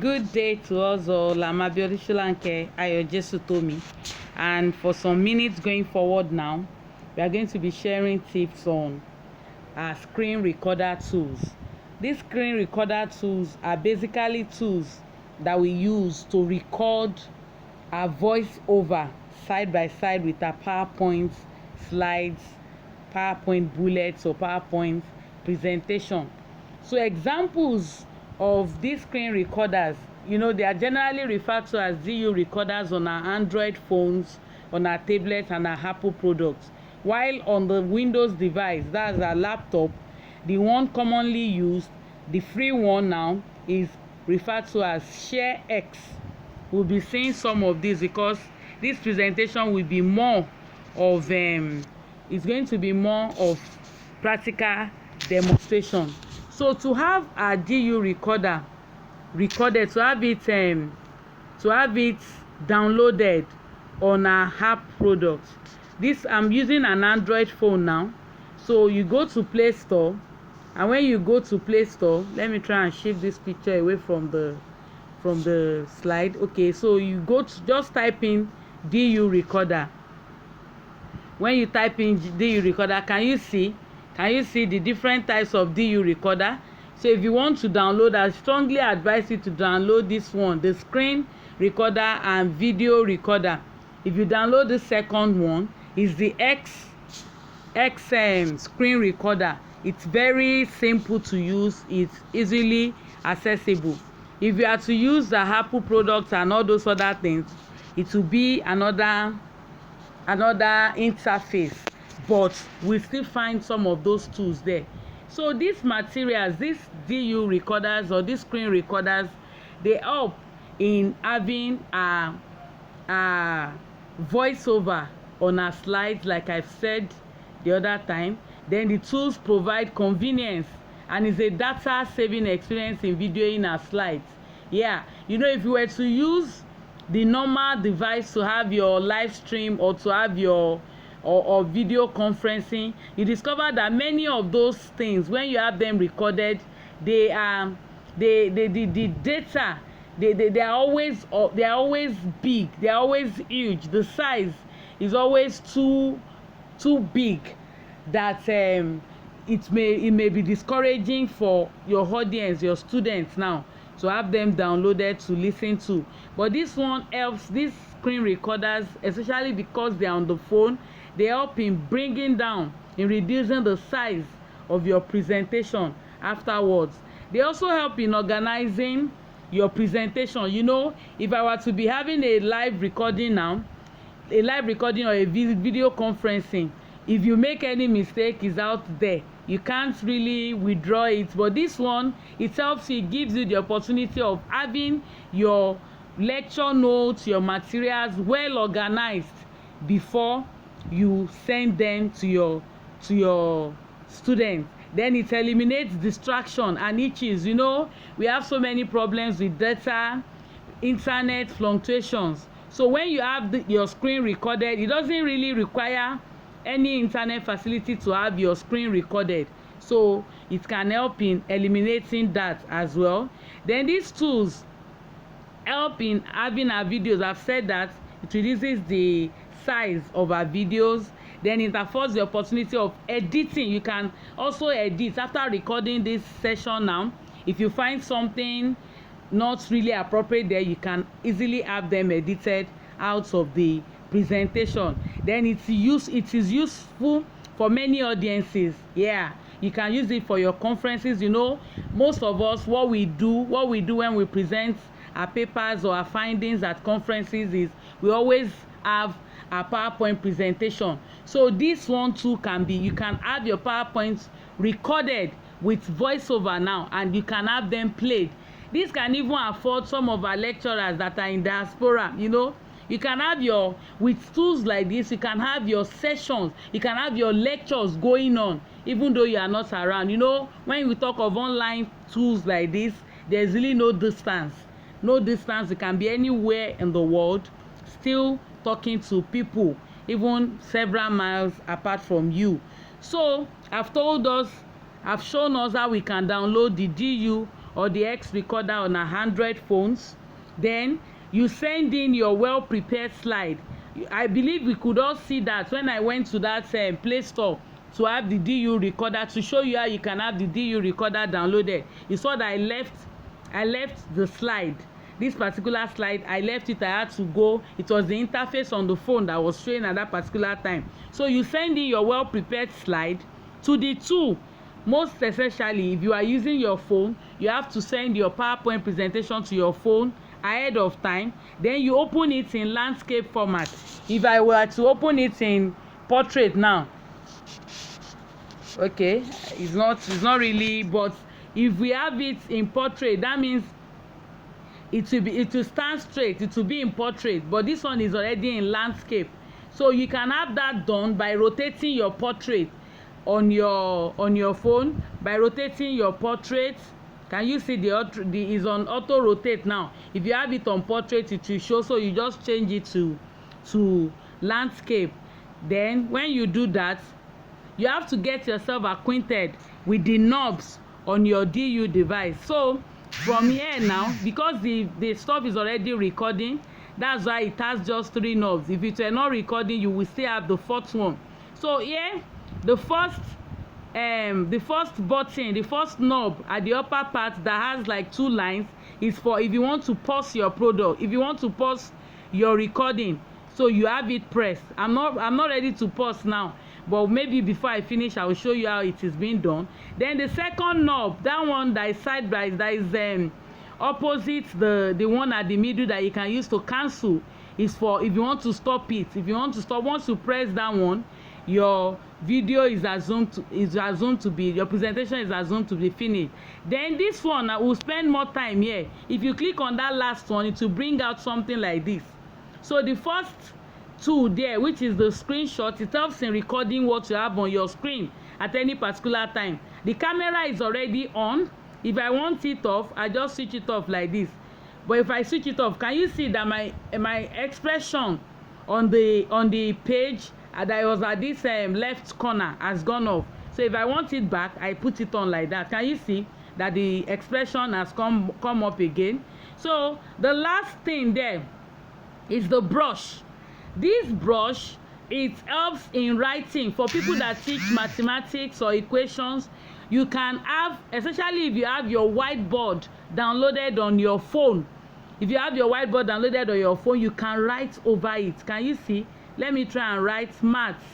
Good day to us all. I'm Abiodun Solanke, Ayojesutomi, and for some minutes going forward now, we are going to be sharing tips on our screen recorder tools. These screen recorder tools are basically tools that we use to record our voice over side by side with our PowerPoint slides, PowerPoint bullets, or PowerPoint presentation. So examples of these screen recorders, they are generally referred to as DU recorders on our Android phones, on our tablets, and our Apple products. While on the Windows device, that's our laptop, the one commonly used, the free one now, is referred to as Share X. We'll be seeing some of these because this presentation will be more of it's going to be more of practical demonstration. So to have a DU recorder recorded, to have it downloaded on our app product, this I'm using an Android phone now. So you go to Play Store, and when you go to Play Store, let me try and shift this picture away from the slide. Okay, so you go to just type in DU recorder. When you type in DU recorder, can you see the different types of DU recorder? So if you want to download, I strongly advise you to download this one, the screen recorder and video recorder. If you download the second one, is the X screen recorder. It's very simple to use, it's easily accessible. If you are to use the Apple products and all those other things, it will be another interface, but we still find some of those tools there. So these materials, these DU recorders or these screen recorders, they help in having a voiceover on our slides, like I've said the other time. Then the tools provide convenience and is a data saving experience in videoing our slides. Yeah, if you were to use the normal device to have your live stream or to have your or video conferencing, you discover that many of those things, when you have them recorded, the data, they are always big, they are always huge. The size is always too big that it may be discouraging for your audience, your students now, to have them downloaded to listen to. But this one helps. These screen recorders, especially because they are on the phone, they help in bringing down, in reducing the size of your presentation afterwards. They also help in organizing your presentation. If I were to be having a live recording now, or a video conferencing, if you make any mistake, is out there, you can't really withdraw it. But this one, it helps you, gives you the opportunity of having your lecture notes, your materials well organized before you send them to your students. Then it eliminates distraction and itches. We have so many problems with data, internet fluctuations. So when you have your screen recorded, it doesn't really require any internet facility to have your screen recorded, so it can help in eliminating that as well. Then these tools help in having our videos. I've said that it reduces the size of our videos. Then it affords the opportunity of editing. You can also edit after recording this session. Now if you find something not really appropriate there, you can easily have them edited out of the presentation. Then it is useful for many audiences. Yeah, you can use it for your conferences. Most of us, what we do when we present our papers or our findings at conferences is we always have a PowerPoint presentation. So this one too you can have your PowerPoints recorded with voiceover now, and you can have them played. This can even afford some of our lecturers that are in diaspora. You can have with tools like this, you can have your sessions, you can have your lectures going on even though you are not around. When we talk of online tools like this, there's really no distance. You can be anywhere in the world still talking to people, even several miles apart from you. So I've shown us how we can download the DU or the X recorder on 100 phones. Then you send in your well prepared slide. I believe we could all see that when I went to that Play Store to have the DU recorder, to show you how you can have the DU recorder downloaded. You saw that I left the slide, this particular slide. I left it. I had to go. It was the interface on the phone that was showing at that particular time. So you send in your well prepared slide to the tool. Most essentially, if you are using your phone, you have to send your PowerPoint presentation to your phone ahead of time. Then you open it in landscape format. If I were to open it in portrait now, okay, it's not really, but if we have it in portrait, that means it will stand straight. It will be in portrait, but this one is already in landscape. So you can have that done by rotating your portrait on your phone. By rotating your portrait, can you see the is on auto rotate now? If you have it on portrait, it will show. So you just change it to landscape. Then when you do that, you have to get yourself acquainted with the knobs on your DU device. So from here now, because the stuff is already recording, that's why it has just 3 knobs. If it were not recording, you will still have the 4th one. So here, the first button, the first knob at the upper part that has like 2 lines is for if you want to pause your product, if you want to pause your recording. So you have it pressed. I'm not ready to pause now, but maybe before I finish, I will show you how it is being done. Then the second knob, that one that is side by, that is opposite the one at the middle that you can use to cancel, is for if you want to stop it. If you want to stop, once you press that one, your video is assumed to be, your presentation is assumed to be finished. Then this one, I will spend more time here. If you click on that last one, it will bring out something like this. So the first tool there, which is the screenshot, it helps in recording what you have on your screen at any particular time. The camera is already on. If I want it off, I just switch it off like this. But if I switch it off, can you see that my expression on the page that was at this left corner has gone off? So if I want it back, I put it on like that. Can you see that the expression has come up again? So the last thing there is the brush. This brush, it helps in writing for people that teach mathematics or equations. You can have, especially if you have your whiteboard downloaded on your phone. If you have your whiteboard downloaded on your phone, you can write over it. Can you see? Let me try and write maths.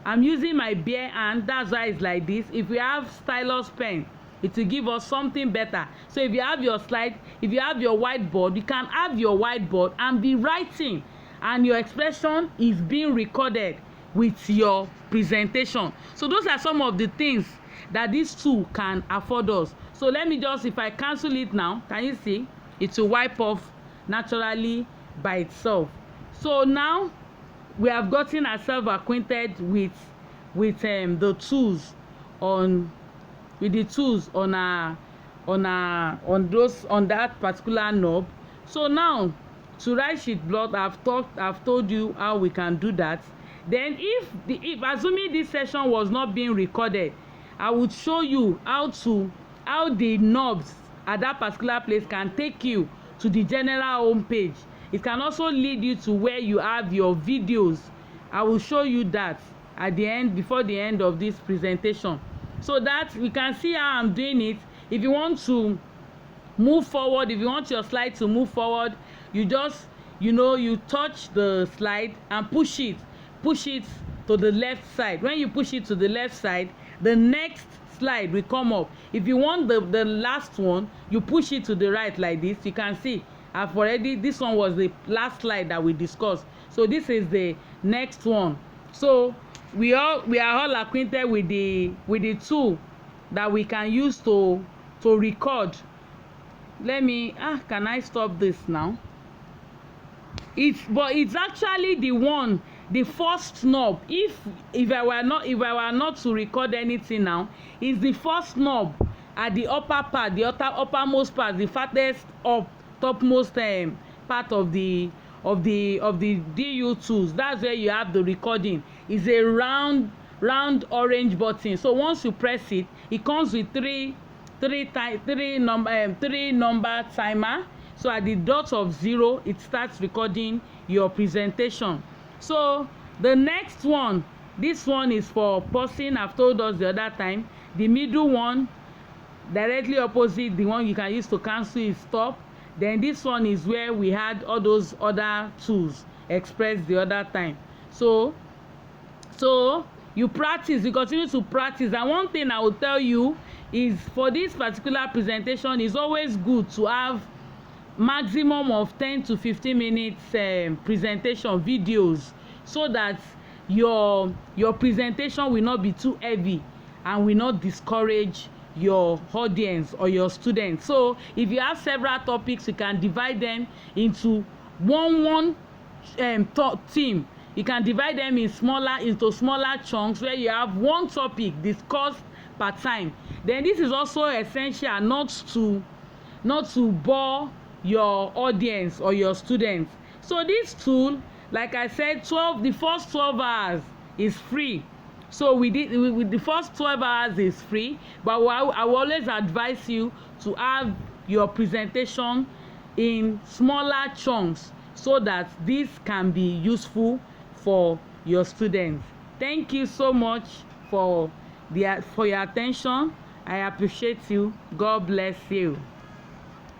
I'm using my bare hand, that's why it's like this. If we have stylus pen, it will give us something better. So if you have your slide, if you have your whiteboard, you can have your whiteboard and be writing, and your expression is being recorded with your presentation. So those are some of the things that this tool can afford us. So let me just, if I cancel it now, can you see? It will wipe off naturally by itself. So now we have gotten ourselves acquainted with the tools on that particular knob. So now to write sheet block, I've told you how we can do that. Then if assuming this session was not being recorded, I would show you how the knobs at that particular place can take you to the general home page. It can also lead you to where you have your videos. I will show you that at the end, before the end of this presentation, so that we can see how I'm doing it. If you want to move forward, if you want your slide to move forward, you just, you touch the slide and push it to the left side. When you push it to the left side, the next slide will come up. If you want the last one, you push it to the right like this. You can see this one was the last slide that we discussed. So this is the next one. So we are all acquainted with the tool that we can use to record. Let me can I stop this now? It's actually the first knob. If I were not to record anything now, it's the first knob at the upper part, the uppermost part, the farthest up topmost part of the DU tools. That's where you have the recording. It's a round orange button. So once you press it, it comes with three three number timer. So at the dot of 0 it starts recording your presentation. So the next one, this one is for pausing. I've told us the other time. The middle one, directly opposite the one you can use to cancel, is stop. Then this one is where we had all those other tools expressed the other time. So you practice, you continue to practice. And one thing I will tell you is, for this particular presentation, it's always good to have maximum of 10 to 15 minutes presentation videos, so that your presentation will not be too heavy and will not discourage your audience or your students. So if you have several topics, you can divide them into one team. You can divide them into smaller chunks, where you have one topic discussed per time. Then this is also essential not to bore your audience or your students. So this tool, like I said, the first 12 hours is free. So with the first 12 hours is free, but I will always advise you to have your presentation in smaller chunks, so that this can be useful for your students. Thank you so much for your attention. I appreciate you. God bless you.